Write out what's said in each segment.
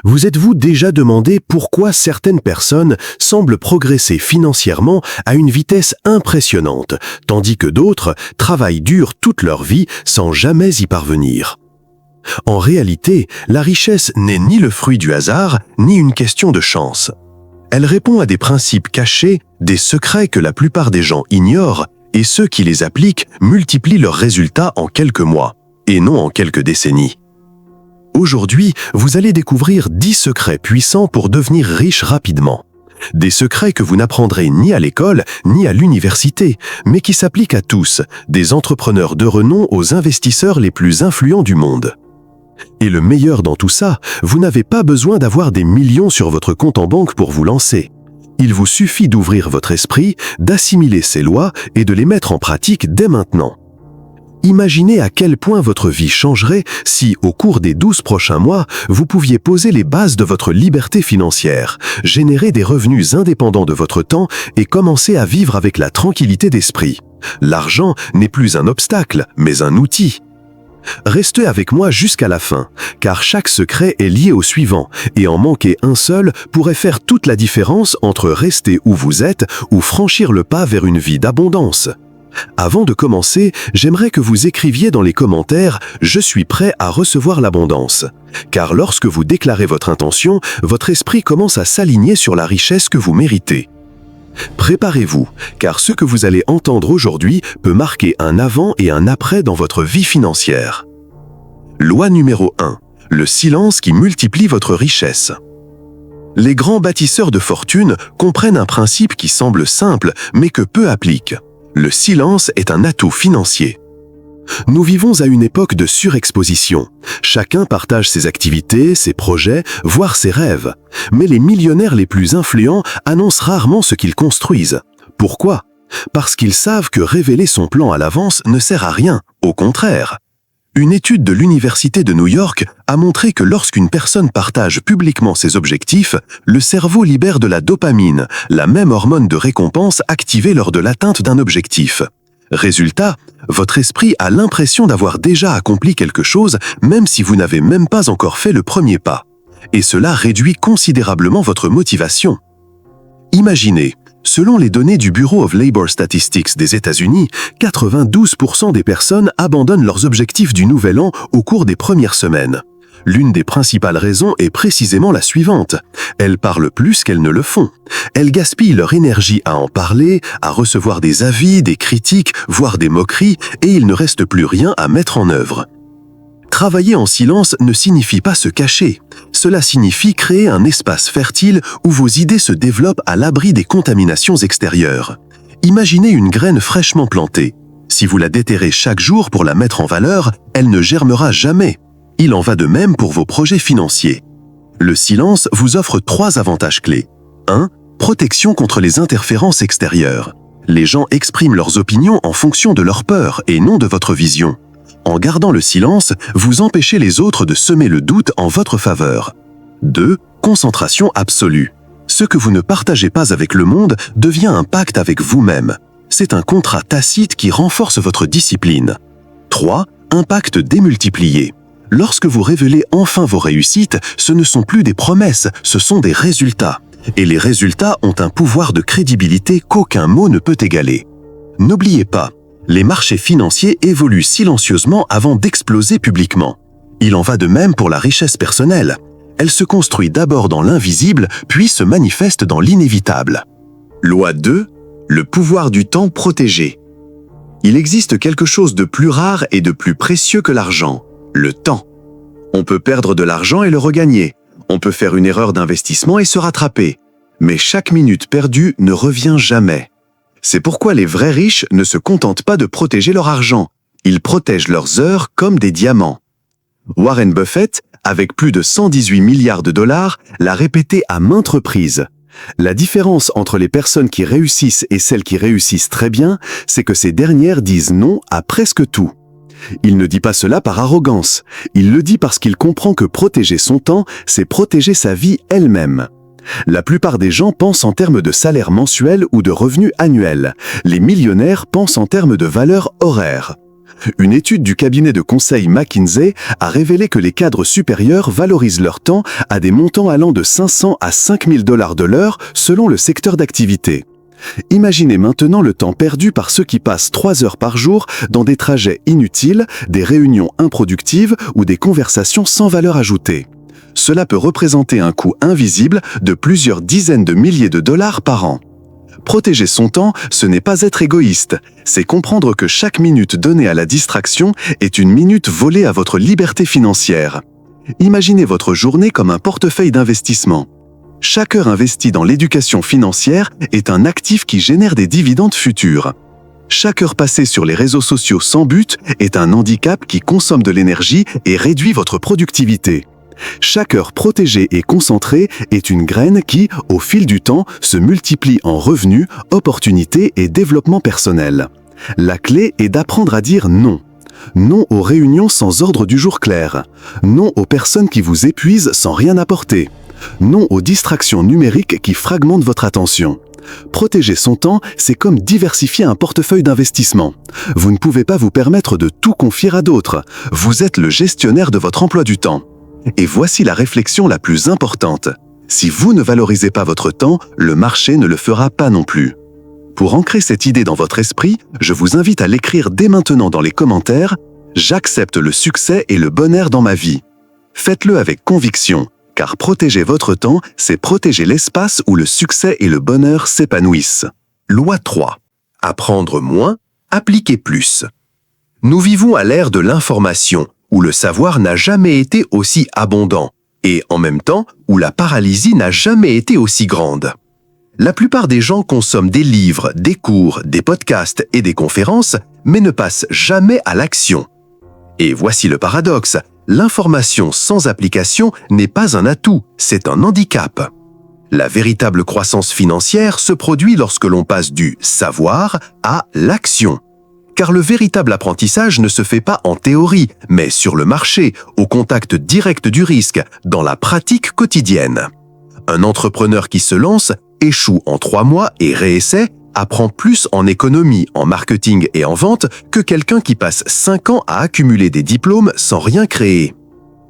Vous êtes-vous déjà demandé pourquoi certaines personnes semblent progresser financièrement à une vitesse impressionnante, tandis que d'autres travaillent dur toute leur vie sans jamais y parvenir? En réalité, la richesse n'est ni le fruit du hasard, ni une question de chance. Elle répond à des principes cachés, des secrets que la plupart des gens ignorent, et ceux qui les appliquent multiplient leurs résultats en quelques mois, et non en quelques décennies. Aujourd'hui, vous allez découvrir 10 secrets puissants pour devenir riche rapidement. Des secrets que vous n'apprendrez ni à l'école, ni à l'université, mais qui s'appliquent à tous, des entrepreneurs de renom aux investisseurs les plus influents du monde. Et le meilleur dans tout ça, vous n'avez pas besoin d'avoir des millions sur votre compte en banque pour vous lancer. Il vous suffit d'ouvrir votre esprit, d'assimiler ces lois et de les mettre en pratique dès maintenant. Imaginez à quel point votre vie changerait si, au cours des 12 prochains mois, vous pouviez poser les bases de votre liberté financière, générer des revenus indépendants de votre temps et commencer à vivre avec la tranquillité d'esprit. L'argent n'est plus un obstacle, mais un outil. Restez avec moi jusqu'à la fin, car chaque secret est lié au suivant, et en manquer un seul pourrait faire toute la différence entre rester où vous êtes ou franchir le pas vers une vie d'abondance. Avant de commencer, j'aimerais que vous écriviez dans les commentaires « Je suis prêt à recevoir l'abondance ». Car lorsque vous déclarez votre intention, votre esprit commence à s'aligner sur la richesse que vous méritez. Préparez-vous, car ce que vous allez entendre aujourd'hui peut marquer un avant et un après dans votre vie financière. Loi numéro 1. Le silence qui multiplie votre richesse. Les grands bâtisseurs de fortune comprennent un principe qui semble simple, mais que peu appliquent. Le silence est un atout financier. Nous vivons à une époque de surexposition. Chacun partage ses activités, ses projets, voire ses rêves. Mais les millionnaires les plus influents annoncent rarement ce qu'ils construisent. Pourquoi? Parce qu'ils savent que révéler son plan à l'avance ne sert à rien, au contraire. Une étude de l'Université de New York a montré que lorsqu'une personne partage publiquement ses objectifs, le cerveau libère de la dopamine, la même hormone de récompense activée lors de l'atteinte d'un objectif. Résultat, votre esprit a l'impression d'avoir déjà accompli quelque chose même si vous n'avez même pas encore fait le premier pas. Et cela réduit considérablement votre motivation. Imaginez, selon les données du Bureau of Labor Statistics des États-Unis, 92% des personnes abandonnent leurs objectifs du nouvel an au cours des premières semaines. L'une des principales raisons est précisément la suivante. Elles parlent plus qu'elles ne le font. Elles gaspillent leur énergie à en parler, à recevoir des avis, des critiques, voire des moqueries, et il ne reste plus rien à mettre en œuvre. Travailler en silence ne signifie pas se cacher. Cela signifie créer un espace fertile où vos idées se développent à l'abri des contaminations extérieures. Imaginez une graine fraîchement plantée. Si vous la déterrez chaque jour pour la mettre en valeur, elle ne germera jamais. Il en va de même pour vos projets financiers. Le silence vous offre 3 avantages clés. 1. Protection contre les interférences extérieures. Les gens expriment leurs opinions en fonction de leur peur et non de votre vision. En gardant le silence, vous empêchez les autres de semer le doute en votre faveur. 2. Concentration absolue. Ce que vous ne partagez pas avec le monde devient un pacte avec vous-même. C'est un contrat tacite qui renforce votre discipline. 3. Impact démultiplié. Lorsque vous révélez enfin vos réussites, ce ne sont plus des promesses, ce sont des résultats. Et les résultats ont un pouvoir de crédibilité qu'aucun mot ne peut égaler. N'oubliez pas, les marchés financiers évoluent silencieusement avant d'exploser publiquement. Il en va de même pour la richesse personnelle. Elle se construit d'abord dans l'invisible, puis se manifeste dans l'inévitable. Loi 2. Le pouvoir du temps protégé. Il existe quelque chose de plus rare et de plus précieux que l'argent. Le temps. On peut perdre de l'argent et le regagner. On peut faire une erreur d'investissement et se rattraper. Mais chaque minute perdue ne revient jamais. C'est pourquoi les vrais riches ne se contentent pas de protéger leur argent. Ils protègent leurs heures comme des diamants. Warren Buffett, avec plus de 118 milliards de dollars, l'a répété à maintes reprises. La différence entre les personnes qui réussissent et celles qui réussissent très bien, c'est que ces dernières disent non à presque tout. Il ne dit pas cela par arrogance, il le dit parce qu'il comprend que protéger son temps, c'est protéger sa vie elle-même. La plupart des gens pensent en termes de salaire mensuel ou de revenus annuels. Les millionnaires pensent en termes de valeur horaire. Une étude du cabinet de conseil McKinsey a révélé que les cadres supérieurs valorisent leur temps à des montants allant de 500 à 5000 $ de l'heure selon le secteur d'activité. Imaginez maintenant le temps perdu par ceux qui passent 3 heures par jour dans des trajets inutiles, des réunions improductives ou des conversations sans valeur ajoutée. Cela peut représenter un coût invisible de plusieurs dizaines de milliers de dollars par an. Protéger son temps, ce n'est pas être égoïste, c'est comprendre que chaque minute donnée à la distraction est une minute volée à votre liberté financière. Imaginez votre journée comme un portefeuille d'investissement. Chaque heure investie dans l'éducation financière est un actif qui génère des dividendes futurs. Chaque heure passée sur les réseaux sociaux sans but est un handicap qui consomme de l'énergie et réduit votre productivité. Chaque heure protégée et concentrée est une graine qui, au fil du temps, se multiplie en revenus, opportunités et développement personnel. La clé est d'apprendre à dire non. Non aux réunions sans ordre du jour clair. Non aux personnes qui vous épuisent sans rien apporter. Non aux distractions numériques qui fragmentent votre attention. Protéger son temps, c'est comme diversifier un portefeuille d'investissement. Vous ne pouvez pas vous permettre de tout confier à d'autres. Vous êtes le gestionnaire de votre emploi du temps. Et voici la réflexion la plus importante. Si vous ne valorisez pas votre temps, le marché ne le fera pas non plus. Pour ancrer cette idée dans votre esprit, je vous invite à l'écrire dès maintenant dans les commentaires « J'accepte le succès et le bonheur dans ma vie ». Faites-le avec conviction, car protéger votre temps, c'est protéger l'espace où le succès et le bonheur s'épanouissent. Loi 3. Apprendre moins, appliquer plus. Nous vivons à l'ère de l'information, où le savoir n'a jamais été aussi abondant, et en même temps où la paralysie n'a jamais été aussi grande. La plupart des gens consomment des livres, des cours, des podcasts et des conférences, mais ne passent jamais à l'action. Et voici le paradoxe, l'information sans application n'est pas un atout, c'est un handicap. La véritable croissance financière se produit lorsque l'on passe du savoir à l'action. Car le véritable apprentissage ne se fait pas en théorie, mais sur le marché, au contact direct du risque, dans la pratique quotidienne. Un entrepreneur qui se lance, échoue en 3 mois et réessaie, apprend plus en économie, en marketing et en vente que quelqu'un qui passe 5 ans à accumuler des diplômes sans rien créer.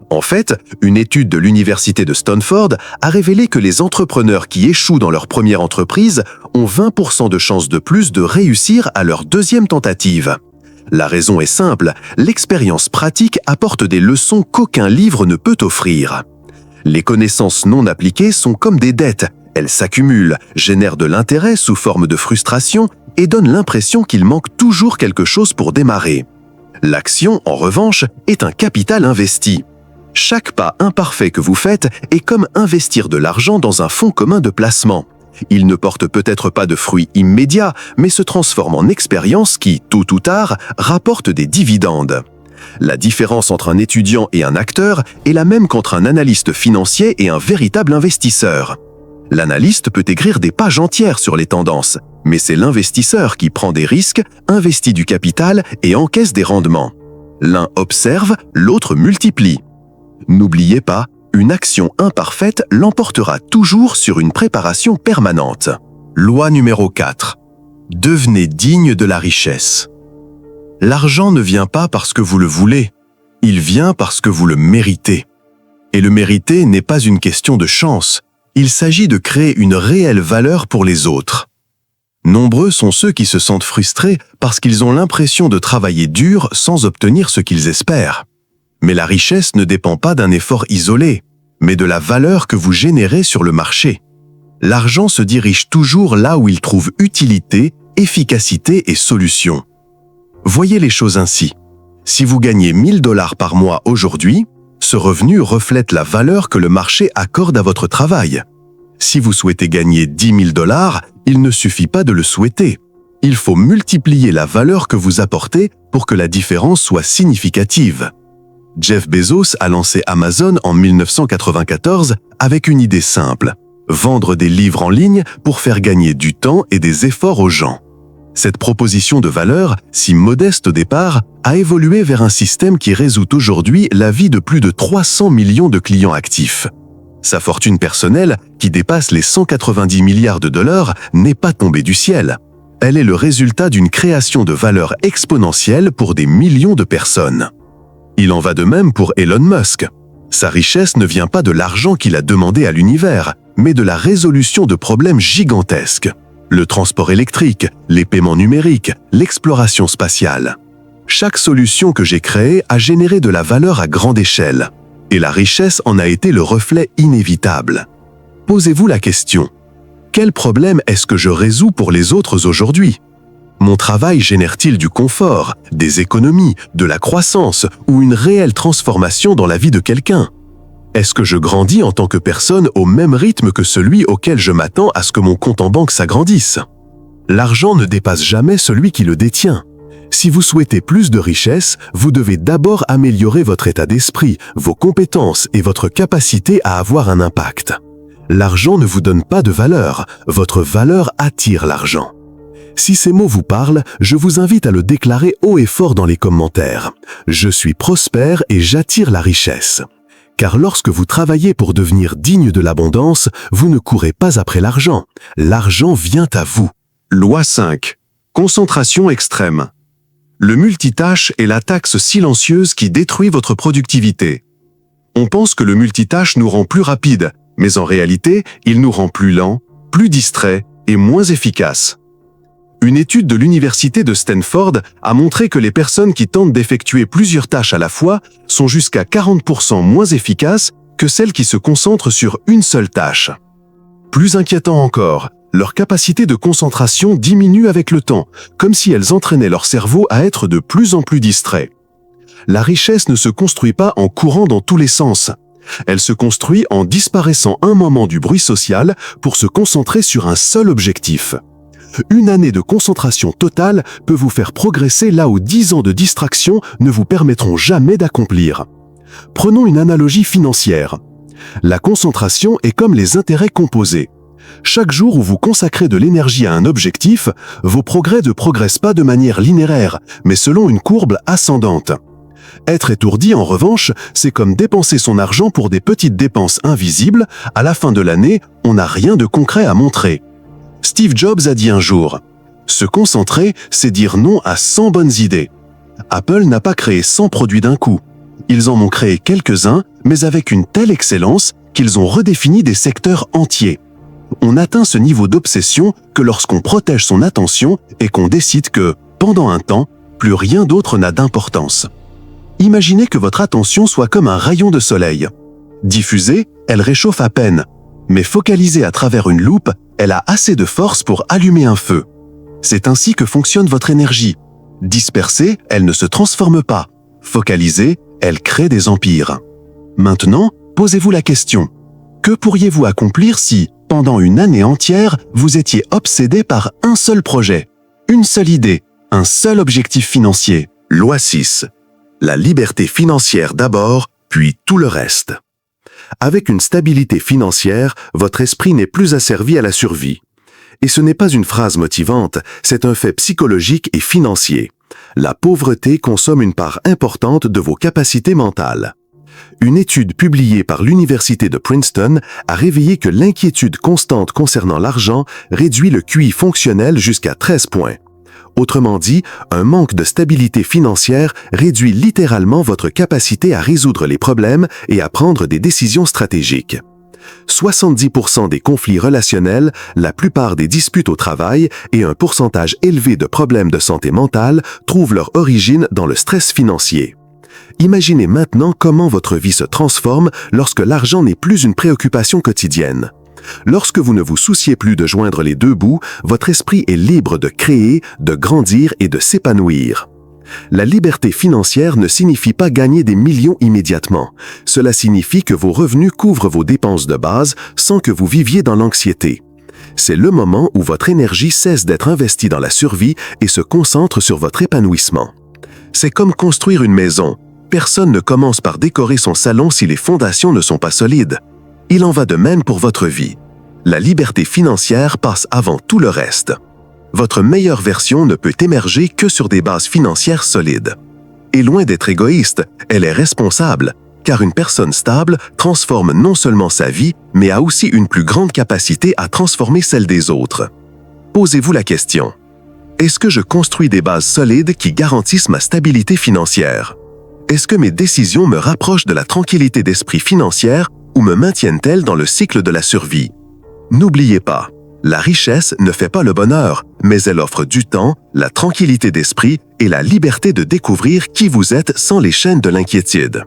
En fait, une étude de l'université de Stanford a révélé que les entrepreneurs qui échouent dans leur première entreprise ont 20% de chances de plus de réussir à leur deuxième tentative. La raison est simple, l'expérience pratique apporte des leçons qu'aucun livre ne peut offrir. Les connaissances non appliquées sont comme des dettes, elles s'accumulent, génèrent de l'intérêt sous forme de frustration et donnent l'impression qu'il manque toujours quelque chose pour démarrer. L'action, en revanche, est un capital investi. Chaque pas imparfait que vous faites est comme investir de l'argent dans un fonds commun de placement. Il ne porte peut-être pas de fruits immédiats, mais se transforme en expérience qui, tôt ou tard, rapporte des dividendes. La différence entre un étudiant et un acteur est la même qu'entre un analyste financier et un véritable investisseur. L'analyste peut écrire des pages entières sur les tendances, mais c'est l'investisseur qui prend des risques, investit du capital et encaisse des rendements. L'un observe, l'autre multiplie. N'oubliez pas, une action imparfaite l'emportera toujours sur une préparation permanente. Loi numéro 4. Devenez digne de la richesse. L'argent ne vient pas parce que vous le voulez, il vient parce que vous le méritez. Et le mériter n'est pas une question de chance, il s'agit de créer une réelle valeur pour les autres. Nombreux sont ceux qui se sentent frustrés parce qu'ils ont l'impression de travailler dur sans obtenir ce qu'ils espèrent. Mais la richesse ne dépend pas d'un effort isolé, mais de la valeur que vous générez sur le marché. L'argent se dirige toujours là où il trouve utilité, efficacité et solution. Voyez les choses ainsi. Si vous gagnez 1000 $ par mois aujourd'hui, ce revenu reflète la valeur que le marché accorde à votre travail. Si vous souhaitez gagner 10 000 $, il ne suffit pas de le souhaiter. Il faut multiplier la valeur que vous apportez pour que la différence soit significative. Jeff Bezos a lancé Amazon en 1994 avec une idée simple, vendre des livres en ligne pour faire gagner du temps et des efforts aux gens. Cette proposition de valeur, si modeste au départ, a évolué vers un système qui résout aujourd'hui la vie de plus de 300 millions de clients actifs. Sa fortune personnelle, qui dépasse les 190 milliards de $, n'est pas tombée du ciel. Elle est le résultat d'une création de valeur exponentielle pour des millions de personnes. Il en va de même pour Elon Musk. Sa richesse ne vient pas de l'argent qu'il a demandé à l'univers, mais de la résolution de problèmes gigantesques. Le transport électrique, les paiements numériques, l'exploration spatiale. Chaque solution que j'ai créée a généré de la valeur à grande échelle. Et la richesse en a été le reflet inévitable. Posez-vous la question. Quel problème est-ce que je résous pour les autres aujourd'hui? Mon travail génère-t-il du confort, des économies, de la croissance ou une réelle transformation dans la vie de quelqu'un? Est-ce que je grandis en tant que personne au même rythme que celui auquel je m'attends à ce que mon compte en banque s'agrandisse? L'argent ne dépasse jamais celui qui le détient. Si vous souhaitez plus de richesse, vous devez d'abord améliorer votre état d'esprit, vos compétences et votre capacité à avoir un impact. L'argent ne vous donne pas de valeur, votre valeur attire l'argent. Si ces mots vous parlent, je vous invite à le déclarer haut et fort dans les commentaires. Je suis prospère et j'attire la richesse. Car lorsque vous travaillez pour devenir digne de l'abondance, vous ne courez pas après l'argent. L'argent vient à vous. Loi 5. Concentration extrême. Le multitâche est la taxe silencieuse qui détruit votre productivité. On pense que le multitâche nous rend plus rapides, mais en réalité, il nous rend plus lents, plus distraits et moins efficaces. Une étude de l'université de Stanford a montré que les personnes qui tentent d'effectuer plusieurs tâches à la fois sont jusqu'à 40% moins efficaces que celles qui se concentrent sur une seule tâche. Plus inquiétant encore, leur capacité de concentration diminue avec le temps, comme si elles entraînaient leur cerveau à être de plus en plus distrait. La richesse ne se construit pas en courant dans tous les sens. Elle se construit en disparaissant un moment du bruit social pour se concentrer sur un seul objectif. Une année de concentration totale peut vous faire progresser là où 10 ans de distraction ne vous permettront jamais d'accomplir. Prenons une analogie financière. La concentration est comme les intérêts composés. Chaque jour où vous consacrez de l'énergie à un objectif, vos progrès ne progressent pas de manière linéaire, mais selon une courbe ascendante. Être étourdi, en revanche, c'est comme dépenser son argent pour des petites dépenses invisibles. À la fin de l'année, on n'a rien de concret à montrer. Steve Jobs a dit un jour « Se concentrer, c'est dire non à 100 bonnes idées ». Apple n'a pas créé 100 produits d'un coup. Ils en ont créé quelques-uns, mais avec une telle excellence qu'ils ont redéfini des secteurs entiers. On atteint ce niveau d'obsession que lorsqu'on protège son attention et qu'on décide que, pendant un temps, plus rien d'autre n'a d'importance. Imaginez que votre attention soit comme un rayon de soleil. Diffusée, elle réchauffe à peine, mais focalisée à travers une loupe, elle a assez de force pour allumer un feu. C'est ainsi que fonctionne votre énergie. Dispersée, elle ne se transforme pas. Focalisée, elle crée des empires. Maintenant, posez-vous la question. Que pourriez-vous accomplir si, pendant une année entière, vous étiez obsédé par un seul projet, une seule idée, un seul objectif financier? Loi 6. La liberté financière d'abord, puis tout le reste. Avec une stabilité financière, votre esprit n'est plus asservi à la survie. Et ce n'est pas une phrase motivante, c'est un fait psychologique et financier. La pauvreté consomme une part importante de vos capacités mentales. Une étude publiée par l'Université de Princeton a révélé que l'inquiétude constante concernant l'argent réduit le QI fonctionnel jusqu'à 13 points. Autrement dit, un manque de stabilité financière réduit littéralement votre capacité à résoudre les problèmes et à prendre des décisions stratégiques. 70% des conflits relationnels, la plupart des disputes au travail et un pourcentage élevé de problèmes de santé mentale trouvent leur origine dans le stress financier. Imaginez maintenant comment votre vie se transforme lorsque l'argent n'est plus une préoccupation quotidienne. Lorsque vous ne vous souciez plus de joindre les deux bouts, votre esprit est libre de créer, de grandir et de s'épanouir. La liberté financière ne signifie pas gagner des millions immédiatement. Cela signifie que vos revenus couvrent vos dépenses de base sans que vous viviez dans l'anxiété. C'est le moment où votre énergie cesse d'être investie dans la survie et se concentre sur votre épanouissement. C'est comme construire une maison. Personne ne commence par décorer son salon si les fondations ne sont pas solides. Il en va de même pour votre vie. La liberté financière passe avant tout le reste. Votre meilleure version ne peut émerger que sur des bases financières solides. Et loin d'être égoïste, elle est responsable, car une personne stable transforme non seulement sa vie, mais a aussi une plus grande capacité à transformer celle des autres. Posez-vous la question. Est-ce que je construis des bases solides qui garantissent ma stabilité financière? Est-ce que mes décisions me rapprochent de la tranquillité d'esprit financière ou me maintiennent-elles dans le cycle de la survie? N'oubliez pas, la richesse ne fait pas le bonheur, mais elle offre du temps, la tranquillité d'esprit et la liberté de découvrir qui vous êtes sans les chaînes de l'inquiétude.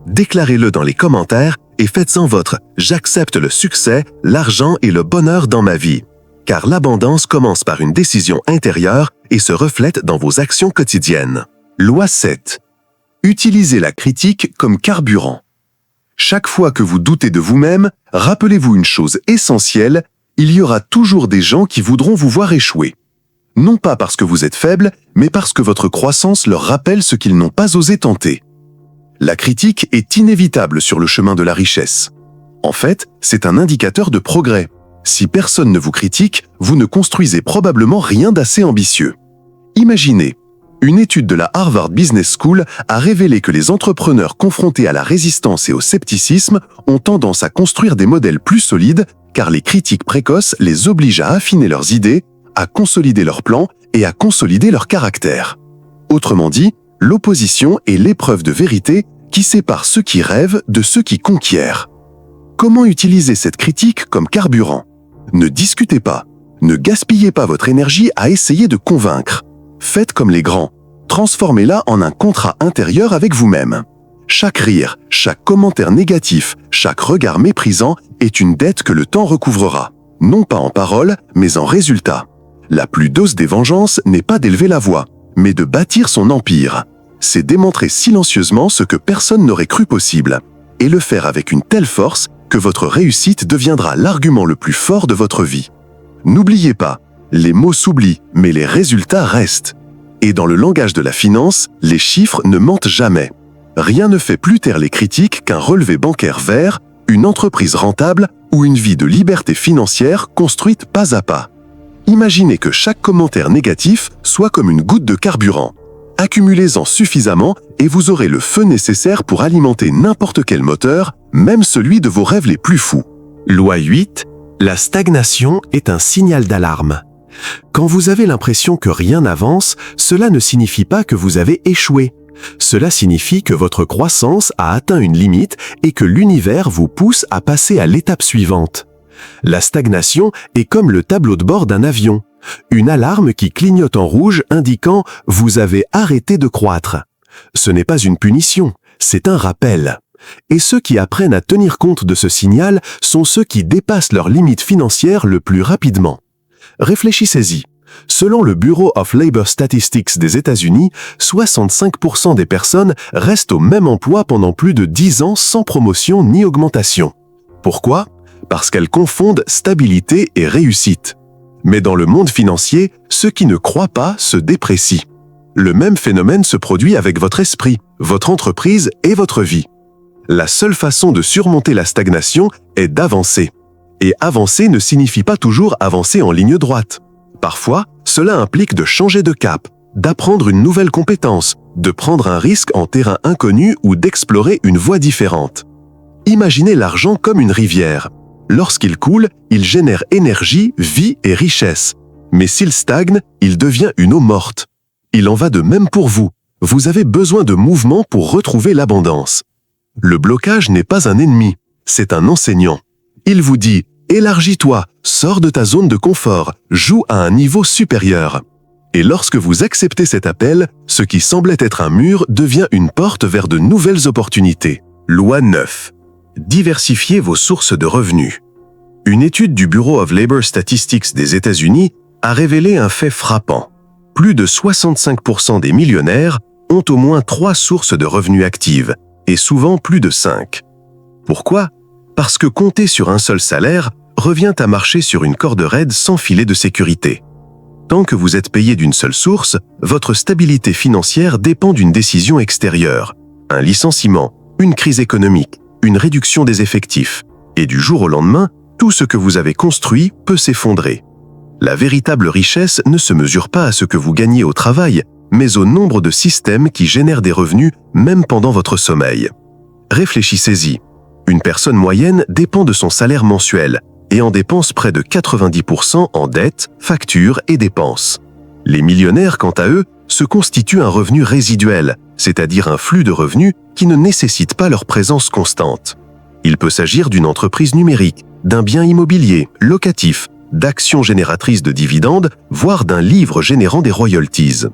Déclarez-le dans les commentaires et faites-en votre « J'accepte le succès, l'argent et le bonheur dans ma vie ». Car l'abondance commence par une décision intérieure et se reflète dans vos actions quotidiennes. Loi 7. Utilisez la critique comme carburant. Chaque fois que vous doutez de vous-même, rappelez-vous une chose essentielle, il y aura toujours des gens qui voudront vous voir échouer. Non pas parce que vous êtes faible, mais parce que votre croissance leur rappelle ce qu'ils n'ont pas osé tenter. La critique est inévitable sur le chemin de la richesse. En fait, c'est un indicateur de progrès. Si personne ne vous critique, vous ne construisez probablement rien d'assez ambitieux. Imaginez, une étude de la Harvard Business School a révélé que les entrepreneurs confrontés à la résistance et au scepticisme ont tendance à construire des modèles plus solides car les critiques précoces les obligent à affiner leurs idées, à consolider leurs plans et à consolider leur caractère. Autrement dit, l'opposition est l'épreuve de vérité qui sépare ceux qui rêvent de ceux qui conquièrent. Comment utiliser cette critique comme carburant? Ne discutez pas, ne gaspillez pas votre énergie à essayer de convaincre. Faites comme les grands, transformez-la en un contrat intérieur avec vous-même. Chaque rire, chaque commentaire négatif, chaque regard méprisant est une dette que le temps recouvrera, non pas en paroles, mais en résultats. La plus douce des vengeances n'est pas d'élever la voix, mais de bâtir son empire. C'est démontrer silencieusement ce que personne n'aurait cru possible, et le faire avec une telle force que votre réussite deviendra l'argument le plus fort de votre vie. N'oubliez pas, les mots s'oublient, mais les résultats restent. Et dans le langage de la finance, les chiffres ne mentent jamais. Rien ne fait plus taire les critiques qu'un relevé bancaire vert, une entreprise rentable ou une vie de liberté financière construite pas à pas. Imaginez que chaque commentaire négatif soit comme une goutte de carburant. Accumulez-en suffisamment et vous aurez le feu nécessaire pour alimenter n'importe quel moteur, même celui de vos rêves les plus fous. Loi 8. La stagnation est un signal d'alarme. Quand vous avez l'impression que rien n'avance, cela ne signifie pas que vous avez échoué. Cela signifie que votre croissance a atteint une limite et que l'univers vous pousse à passer à l'étape suivante. La stagnation est comme le tableau de bord d'un avion, une alarme qui clignote en rouge indiquant « vous avez arrêté de croître ». Ce n'est pas une punition, c'est un rappel. Et ceux qui apprennent à tenir compte de ce signal sont ceux qui dépassent leurs limites financières le plus rapidement. Réfléchissez-y. Selon le Bureau of Labor Statistics des États-Unis, 65% des personnes restent au même emploi pendant plus de 10 ans sans promotion ni augmentation. Pourquoi? Parce qu'elles confondent stabilité et réussite. Mais dans le monde financier, ceux qui ne croient pas se déprécient. Le même phénomène se produit avec votre esprit, votre entreprise et votre vie. La seule façon de surmonter la stagnation est d'avancer. Et avancer ne signifie pas toujours avancer en ligne droite. Parfois, cela implique de changer de cap, d'apprendre une nouvelle compétence, de prendre un risque en terrain inconnu ou d'explorer une voie différente. Imaginez l'argent comme une rivière. Lorsqu'il coule, il génère énergie, vie et richesse. Mais s'il stagne, il devient une eau morte. Il en va de même pour vous. Vous avez besoin de mouvement pour retrouver l'abondance. Le blocage n'est pas un ennemi, c'est un enseignant. Il vous dit « élargis-toi, sors de ta zone de confort, joue à un niveau supérieur ». Et lorsque vous acceptez cet appel, ce qui semblait être un mur devient une porte vers de nouvelles opportunités. Loi 9. Diversifiez vos sources de revenus. Une étude du Bureau of Labor Statistics des États-Unis a révélé un fait frappant. Plus de 65% des millionnaires ont au moins 3 sources de revenus actives, et souvent plus de 5. Pourquoi? Parce que compter sur un seul salaire revient à marcher sur une corde raide sans filet de sécurité. Tant que vous êtes payé d'une seule source, votre stabilité financière dépend d'une décision extérieure, un licenciement, une crise économique, une réduction des effectifs. Et du jour au lendemain, tout ce que vous avez construit peut s'effondrer. La véritable richesse ne se mesure pas à ce que vous gagnez au travail, mais au nombre de systèmes qui génèrent des revenus même pendant votre sommeil. Réfléchissez-y. Une personne moyenne dépend de son salaire mensuel et en dépense près de 90% en dettes, factures et dépenses. Les millionnaires, quant à eux, se constituent un revenu résiduel, c'est-à-dire un flux de revenus qui ne nécessite pas leur présence constante. Il peut s'agir d'une entreprise numérique, d'un bien immobilier, locatif, d'actions génératrices de dividendes, voire d'un livre générant des royalties.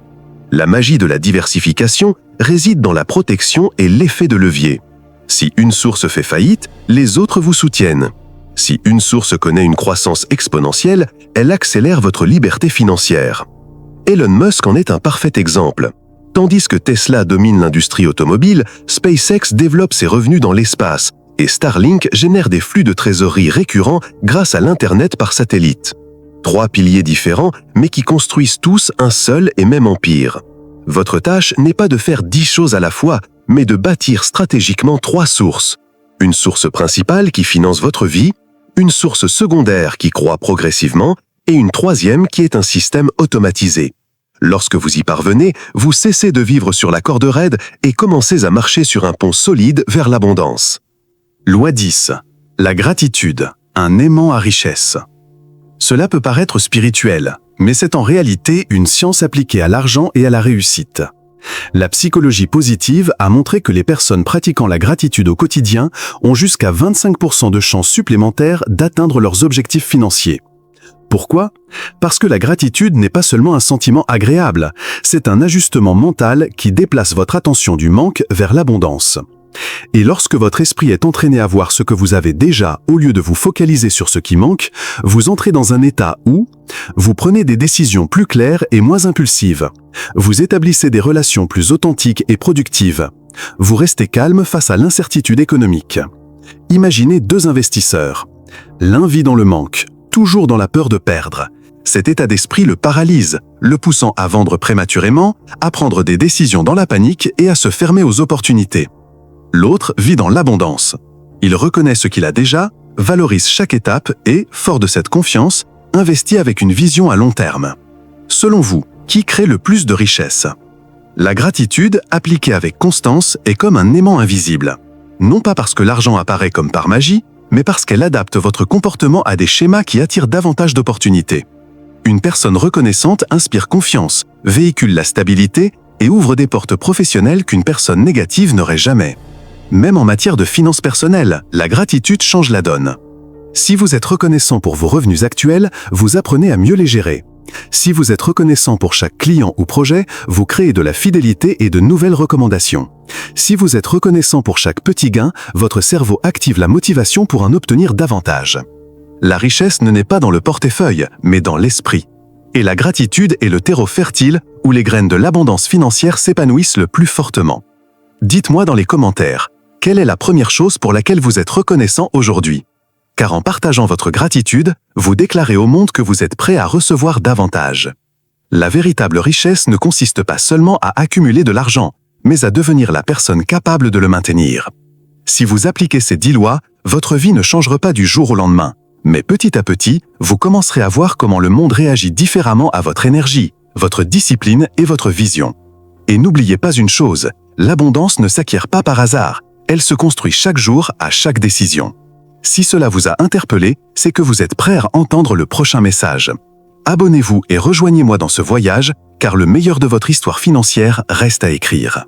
La magie de la diversification réside dans la protection et l'effet de levier. Si une source fait faillite, les autres vous soutiennent. Si une source connaît une croissance exponentielle, elle accélère votre liberté financière. Elon Musk en est un parfait exemple. Tandis que Tesla domine l'industrie automobile, SpaceX développe ses revenus dans l'espace et Starlink génère des flux de trésorerie récurrents grâce à l'Internet par satellite. 3 piliers différents, mais qui construisent tous un seul et même empire. Votre tâche n'est pas de faire 10 choses à la fois, mais de bâtir stratégiquement 3 sources. Une source principale qui finance votre vie, une source secondaire qui croît progressivement, et une troisième qui est un système automatisé. Lorsque vous y parvenez, vous cessez de vivre sur la corde raide et commencez à marcher sur un pont solide vers l'abondance. Loi 10. La gratitude, un aimant à richesse. Cela peut paraître spirituel, mais c'est en réalité une science appliquée à l'argent et à la réussite. La psychologie positive a montré que les personnes pratiquant la gratitude au quotidien ont jusqu'à 25% de chances supplémentaires d'atteindre leurs objectifs financiers. Pourquoi ? Parce que la gratitude n'est pas seulement un sentiment agréable, c'est un ajustement mental qui déplace votre attention du manque vers l'abondance. Et lorsque votre esprit est entraîné à voir ce que vous avez déjà au lieu de vous focaliser sur ce qui manque, vous entrez dans un état où vous prenez des décisions plus claires et moins impulsives. Vous établissez des relations plus authentiques et productives. Vous restez calme face à l'incertitude économique. Imaginez 2 investisseurs. L'un vit dans le manque, toujours dans la peur de perdre. Cet état d'esprit le paralyse, le poussant à vendre prématurément, à prendre des décisions dans la panique et à se fermer aux opportunités. L'autre vit dans l'abondance. Il reconnaît ce qu'il a déjà, valorise chaque étape et, fort de cette confiance, investit avec une vision à long terme. Selon vous, qui crée le plus de richesse ? La gratitude, appliquée avec constance, est comme un aimant invisible. Non pas parce que l'argent apparaît comme par magie, mais parce qu'elle adapte votre comportement à des schémas qui attirent davantage d'opportunités. Une personne reconnaissante inspire confiance, véhicule la stabilité et ouvre des portes professionnelles qu'une personne négative n'aurait jamais. Même en matière de finances personnelles, la gratitude change la donne. Si vous êtes reconnaissant pour vos revenus actuels, vous apprenez à mieux les gérer. Si vous êtes reconnaissant pour chaque client ou projet, vous créez de la fidélité et de nouvelles recommandations. Si vous êtes reconnaissant pour chaque petit gain, votre cerveau active la motivation pour en obtenir davantage. La richesse ne naît pas dans le portefeuille, mais dans l'esprit. Et la gratitude est le terreau fertile où les graines de l'abondance financière s'épanouissent le plus fortement. Dites-moi dans les commentaires, quelle est la première chose pour laquelle vous êtes reconnaissant aujourd'hui ? Car en partageant votre gratitude, vous déclarez au monde que vous êtes prêt à recevoir davantage. La véritable richesse ne consiste pas seulement à accumuler de l'argent, mais à devenir la personne capable de le maintenir. Si vous appliquez ces 10 lois, votre vie ne changera pas du jour au lendemain. Mais petit à petit, vous commencerez à voir comment le monde réagit différemment à votre énergie, votre discipline et votre vision. Et n'oubliez pas une chose, l'abondance ne s'acquiert pas par hasard, elle se construit chaque jour à chaque décision. Si cela vous a interpellé, c'est que vous êtes prêt à entendre le prochain message. Abonnez-vous et rejoignez-moi dans ce voyage, car le meilleur de votre histoire financière reste à écrire.